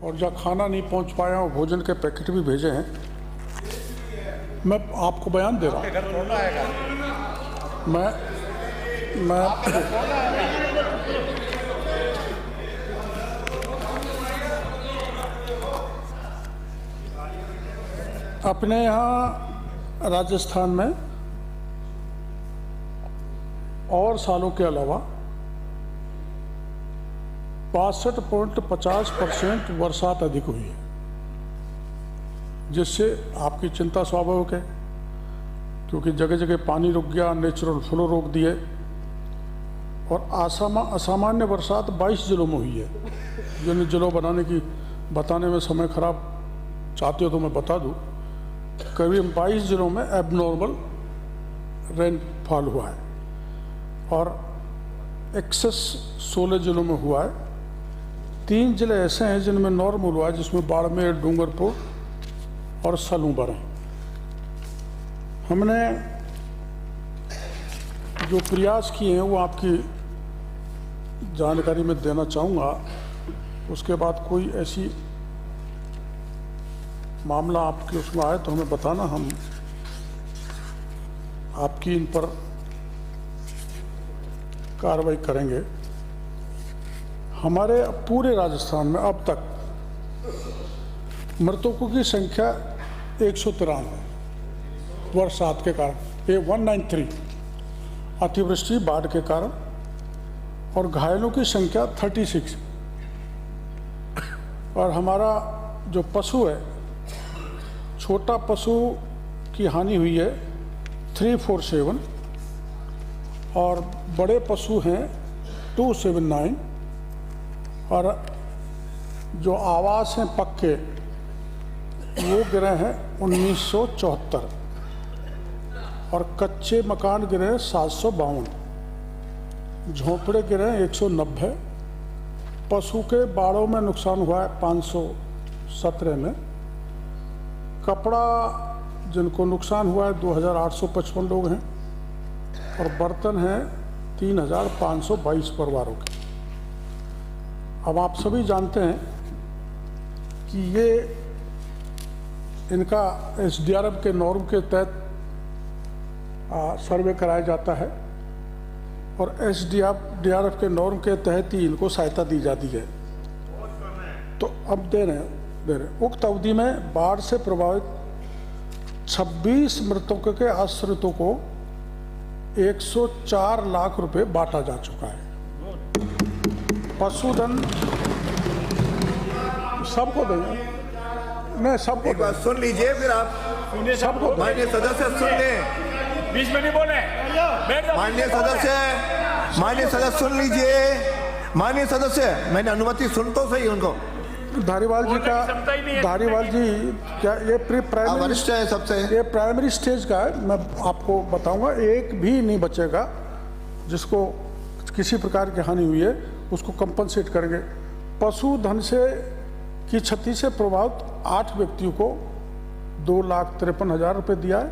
और जहाँ खाना नहीं पहुँच पाया और भोजन के पैकेट भी भेजे हैं। मैं आपको बयान दे रहा हूँ। मैं अपने यहाँ राजस्थान में और सालों के अलावा 62.50% बरसात अधिक हुई है, जिससे आपकी चिंता स्वाभाविक है, क्योंकि जगह जगह पानी रुक गया, नेचुरल फ्लो रोक दिए और असामान्य बरसात 22 जिलों में हुई है। जिन जिलों बताने में समय खराब चाहते हो तो मैं बता दूं, करीब 22 जिलों में एबनॉर्मल रेनफॉल हुआ है और एक्सेस 16 जिलों में हुआ है। 3 जिले ऐसे हैं जिनमें नॉर्मल हुआ है, जिसमें बाड़मेर, डूंगरपुर और सलूबर हैं। हमने जो प्रयास किए हैं वो आपकी जानकारी में देना चाहूँगा। उसके बाद कोई ऐसी मामला आपके उसमें आए तो हमें बताना, हम आपकी इन पर कार्रवाई करेंगे। हमारे पूरे राजस्थान में अब तक मृतकों की संख्या 193 बरसात के कारण, 193 अतिवृष्टि बाढ़ के कारण, और घायलों की संख्या 36। और हमारा जो पशु है, छोटा पशु की हानि हुई है 347 और बड़े पशु हैं 279, और जो आवास हैं पक्के वो गिरे हैं 1974 और कच्चे मकान गिरे हैं 752, झोंपड़े गिरे हैं 190, पशु के बाड़ों में नुकसान हुआ है 517 में, कपड़ा जिनको नुकसान हुआ है 2855 लोग हैं, और बर्तन हैं 3522 परिवारों के। अब आप सभी जानते हैं कि ये इनका SDRF के नॉर्म के तहत सर्वे कराया जाता है और SDRF के नॉर्म के तहत ही इनको सहायता दी जाती है। तो अब दे रहे हैं। उक्त अवधि में बाढ़ से प्रभावित 26 मृतकों के आश्रितों को 104 लाख रुपए बांटा जा चुका है। पशुधन सबको देंगे, नहीं सबको। एक बात सुन लीजिए, फिर आप सबको माननीय सदस्य सुन लें। बीच में नहीं बोले। माननीय सदस्य सुन लीजिए। माननीय सदस्य, मैंने अनुमति सुन तो सही उनको। धारीवाल जी का, धारीवाल जी क्या ये प्राइमरी वरिष्ठ है सबसे, ये प्राइमरी स्टेज का है। मैं आपको बताऊंगा, एक भी नहीं बचेगा जिसको किसी प्रकार की हानि हुई है, उसको कंपनसेट करेंगे। पशुधन से की क्षति से प्रभावित 8 व्यक्तियों को 2,53,000 रुपये दिया है।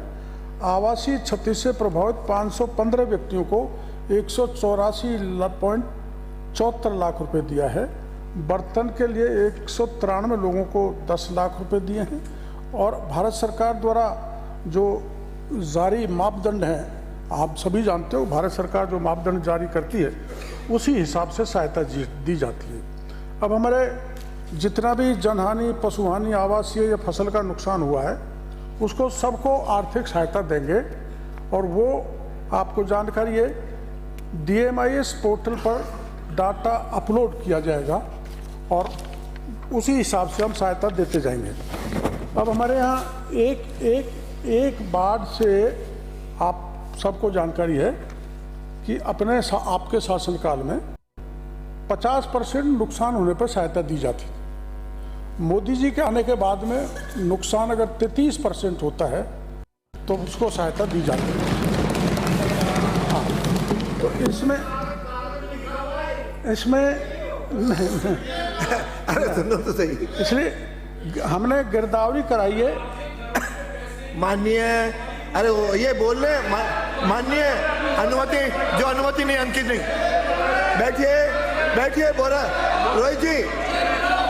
आवासीय क्षति से प्रभावित 515 व्यक्तियों को 184.74 लाख रुपये दिया है। बर्तन के लिए 193 लोगों को 10 लाख रुपए दिए हैं। और भारत सरकार द्वारा जो जारी मापदंड हैं, आप सभी जानते हो, भारत सरकार जो मापदंड जारी करती है उसी हिसाब से सहायता दी जाती है। अब हमारे जितना भी जनहानि, पशुहानि, आवासीय या फसल का नुकसान हुआ है, उसको सबको आर्थिक सहायता देंगे। और वो आपको जानकारी है, DMIS पोर्टल पर डाटा अपलोड किया जाएगा और उसी हिसाब से हम सहायता देते जाएंगे। अब हमारे यहाँ एक बाढ़ से आप सबको जानकारी है कि आपके शासनकाल में 50% नुकसान होने पर सहायता दी जाती थी। मोदी जी के आने के बाद में नुकसान अगर 33% होता है तो उसको सहायता दी जाती है। हाँ, तो इसमें अरे सुनो तो सही। इसलिए हमने गिरदावरी कराई है। माननीय, अरे वो ये बोल रहे माननीय, अनुमति नहीं, अंकित नहीं। बैठिए बोला रोहित जी,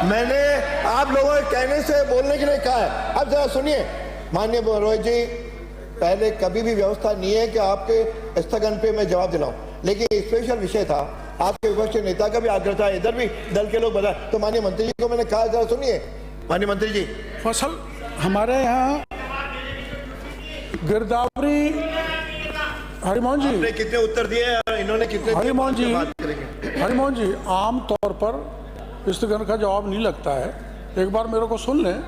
मैंने आप लोगों के कहने से बोलने के लिए कहा है। अब जरा सुनिए माननीय रोहित जी, पहले कभी भी व्यवस्था नहीं है कि आपके स्थगन पे मैं जवाब दिलाऊं, लेकिन स्पेशल विषय था, आपके विपक्ष के नेता का भी आग्रह था, इधर भी दल के लोग बता, तो माननीय मंत्री जी को मैंने कहा, जरा सुनिए माननीय मंत्री जी। फसल हमारे यहाँ गिरदावरी, हरिमोहन जी आपने कितने उत्तर दिए, इन्होंने कितने, हरिमोहन जी आम तौर पर स्थगन का जवाब नहीं लगता है। एक बार मेरे को सुन लें,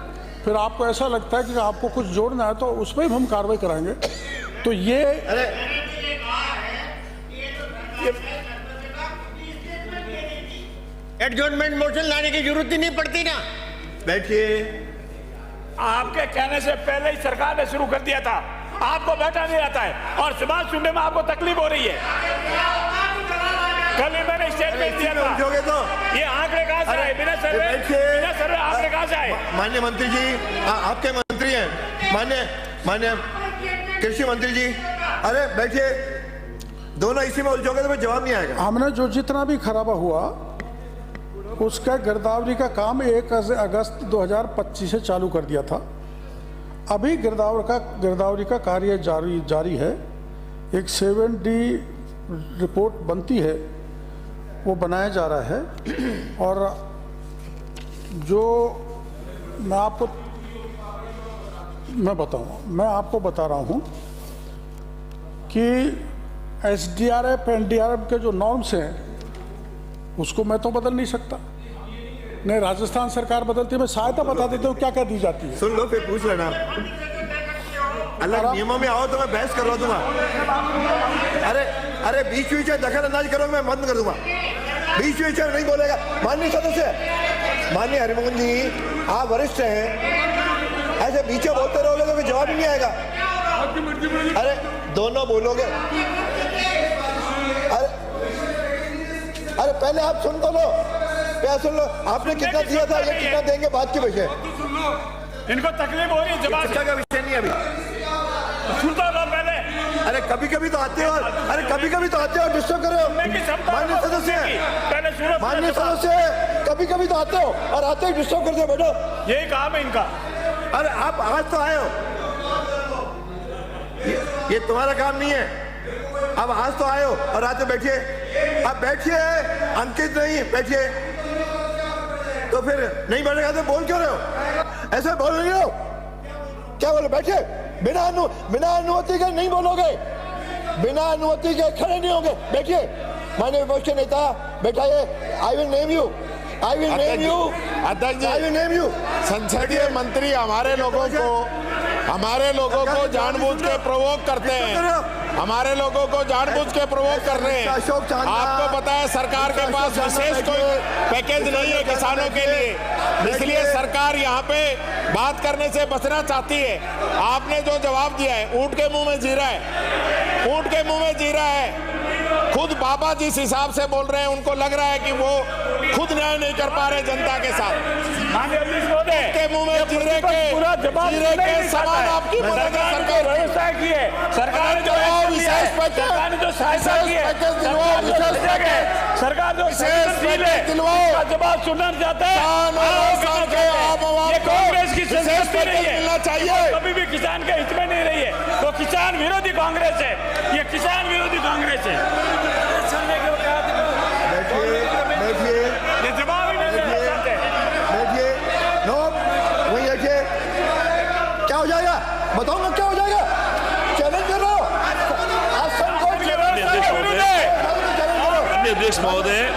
फिर आपको ऐसा लगता है कि आपको कुछ जोड़ना है तो उस पर भी हम कार्रवाई कराएंगे। तो ये एडजॉर्नमेंट मोशन लाने की जरूरत ही नहीं पड़ती ना। बैठिए। आपके कहने से पहले ही सरकार ने शुरू कर दिया था, आपको बैठा नहीं आता है और सवाल सुनने में आपको तकलीफ हो रही है। कल ही मैंने स्टेटमेंट दिया था, तो ये आंकड़े कहां से आए? बिना सर्वे आंकड़े कहां से आए? माननीय मंत्री जी, आपके मंत्री हैं, माननीय कृषि मंत्री जी, अरे बैठिए, दोनों इसी में उलझोगे तो जवाब नहीं आएगा। हमने जो जितना भी खराबा हुआ उसका गिरदावरी का काम 1 अगस्त 2025 से चालू कर दिया था। अभी गिरदावरी का कार्य जारी है। एक 7D रिपोर्ट बनती है, वो बनाया जा रहा है। और जो मैं आपको बता रहा हूँ कि SDRF NDRF के जो नॉर्म्स हैं उसको मैं तो बदल नहीं सकता, नहीं राजस्थान सरकार बदलती है। मैं सहायता बता देता हूँ क्या क्या दी जाती है। सुन लो फिर पूछ लेना। अल्लाह नियमों में आओ तो मैं बहस करवा दूंगा। अरे बीच में दखल अंदाज करोगे मैं बंद कर दूंगा। बीच में नहीं बोलेगा। माननीय सदस्य, माननीय हरिमोहन जी, आप वरिष्ठ हैं, ऐसे बीच में बोलते रहोगे तो जवाब ही नहीं आएगा। अरे दोनों बोलोगे। अरे पहले आप सुन तो लो, सुन लो, आपने कितना दिया था, ये कितना देंगे बात के विषय। इनको तकलीफ हो रही है, जवाब का विषय नहीं अभी। सुनता लो पहले। अरे कभी कभी तो आते हो, डिस्टर्ब कर रहे हो। माननीय सदस्य, कभी कभी तो आते हो और आते ही डिस्टर्ब करते हो। बैठो, यही काम है इनका। अरे आप आज तो आए हो, ये तुम्हारा काम नहीं है। अब आज तो आए हो और आते बैठिए। अब बैठिए, अंकित नहीं, बैठिए। तो फिर नहीं बैठेगा तो बोल क्यों रहे हो? ऐसे बोल रहे हो, क्या बोलो? बैठिए। बिना अनुमति के नहीं बोलोगे, बिना अनुमति के खड़े नहीं होंगे। बैठिए। माननीय विपक्ष नेता बैठाइए। I will name you. अध्यक्ष जी, संसदीय मंत्री हमारे लोगों को जानबूझ के प्रोवोक करते हैं, हमारे लोगों को जानबूझ के प्रोवोक कर रहे हैं। आपको पता है सरकार के पास विशेष कोई पैकेज नहीं है किसानों के लिए, इसलिए सरकार यहाँ पे बात करने से बचना चाहती है। आपने जो जवाब दिया है ऊंट के मुंह में जीरा है, ऊंट के मुंह में जीरा है। खुद बाबा जिस हिसाब से बोल रहे हैं उनको लग रहा है कि वो खुद न्याय नहीं कर पा रहे जनता के साथ। के मुंह में जीरे के समान आपकी मदद सरकार की है। सरकार ने जो विशेष सरकार जो दिलवाओ जवाब सुनना चाहता है। कांग्रेस की संस्कृति नहीं है, मिलना चाहिए। कभी भी किसान के हित में नहीं रही है। तो किसान विरोधी कांग्रेस है, ये किसान विरोधी कांग्रेस है। ये जवाब ही नहीं देना चाहते। बैठिए। नो, वहीं बैठिए। क्या हो जाएगा बताऊंगा, क्या हो जाएगा? चैलेंज कर रहा हूं। अध्यक्ष महोदय,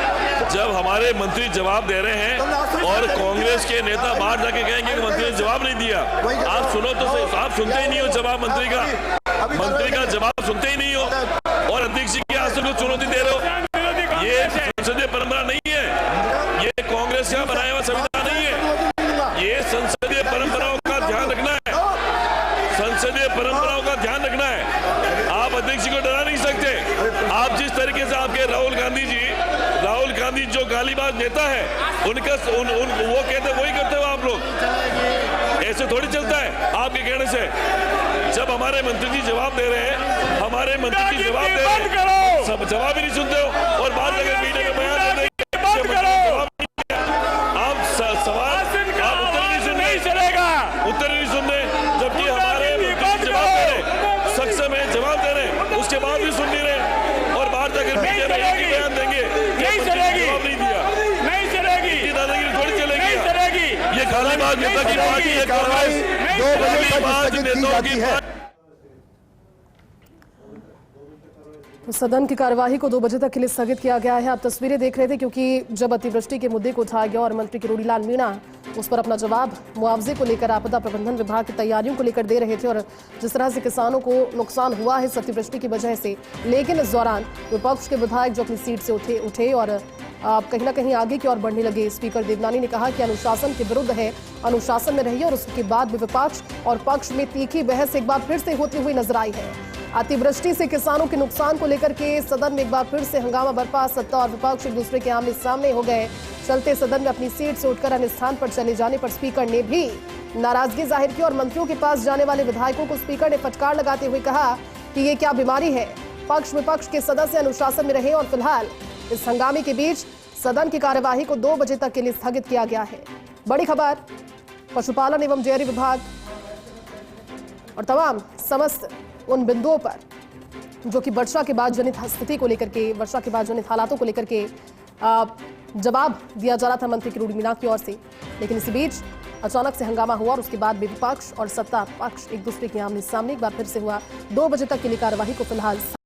जब हमारे मंत्री जवाब दे रहे हैं और कांग्रेस के नेता बाहर जाके कहेंगे कि मंत्री ने जवाब नहीं दिया, आप सुनो तो सही। आप सुनते ही नहीं हो जवाब मंत्री का जवाब सुनते ही नहीं हो और अध्यक्ष जी के आसन को चुनौती दे रहे हो। ये संसदीय परंपरा नहीं है, ये कांग्रेस का बनाया हुआ संविधान नहीं है। ये संसदीय परंपराओं का ध्यान रखना है, संसदीय परंपराओं का ध्यान रखना है। आप अध्यक्ष जी को डरा नहीं सकते। आप जिस तरीके से आपके राहुल गांधी जो गालीबाज नेता है उनका वो कहते वही करते हो आप लोग। ऐसे थोड़ी चलता है आपके कहने से। जब हमारे मंत्री जी जवाब दे रहे हैं, हमारे मंत्री जी जवाब दे रहे हैं, सब जवाब ही नहीं सुनते हो और बाद में मीडिया में बयान दे देंगे। आप सवाल उत्तर नहीं सुन रहे, जबकि हमारे मंत्री जवाब दे रहे, सक्षम है, जवाब दे रहे, उसके बाद भी सुन नहीं रहे और बाहर जाकर मीडिया में एक ही बयान देंगे, नहीं चलेगी, जवाब नहीं दिया, नहीं चलेगी, ये दादागिरी थोड़ी चलेगी, नहीं चलेगी, ये खाली बात नेता की पार्टी है, कार्रवाई 2 बजे तक स्थगित की जाती है। सदन की कार्यवाही को 2 बजे तक के लिए स्थगित किया गया है। आप तस्वीरें देख रहे थे, क्योंकि जब अतिवृष्टि के मुद्दे को उठाया गया और मंत्री किरोड़ी लाल मीणा उस पर अपना जवाब मुआवजे को लेकर आपदा प्रबंधन विभाग की तैयारियों को लेकर दे रहे थे और जिस तरह से किसानों को नुकसान हुआ है इस अतिवृष्टि की वजह से, लेकिन इस दौरान विपक्ष के विधायक जो अपनी सीट से उठे और कहीं ना कहीं आगे की ओर बढ़ने लगे। स्पीकर देवनानी ने कहा कि अनुशासन के विरुद्ध है, अनुशासन में रहिए और उसके बाद भी विपक्ष और पक्ष में तीखी बहस एक बार फिर से होती हुई नजर आई है। अतिवृष्टि से किसानों के नुकसान को लेकर के सदन में एक बार फिर से हंगामा बरपा, सत्ता और विपक्ष एक दूसरे के आमने सामने हो गए। चलते सदन में अपनी सीट से उठकर अन्य स्थान पर चले जाने पर स्पीकर ने भी नाराजगी जाहिर की और मंत्रियों के पास जाने वाले विधायकों को स्पीकर ने फटकार लगाते हुए कहा कि ये क्या बीमारी है, पक्ष विपक्ष के सदस्य अनुशासन में रहे और फिलहाल इस हंगामे के बीच सदन की कार्यवाही को 2 बजे तक के लिए स्थगित किया गया है। बड़ी खबर, पशुपालन एवं डेयरी विभाग और तमाम समस्त उन बिंदुओं पर जो कि वर्षा के बाद जनित स्थिति को लेकर के, वर्षा के बाद जनित हालातों को लेकर के जवाब दिया जा रहा था मंत्री किरोड़ी मीणा की ओर से, लेकिन इसी बीच अचानक से हंगामा हुआ और उसके बाद भी विपक्ष और सत्ता पक्ष एक दूसरे के आमने सामने एक बार फिर से हुआ। 2 बजे तक के लिए कार्यवाही को फिलहाल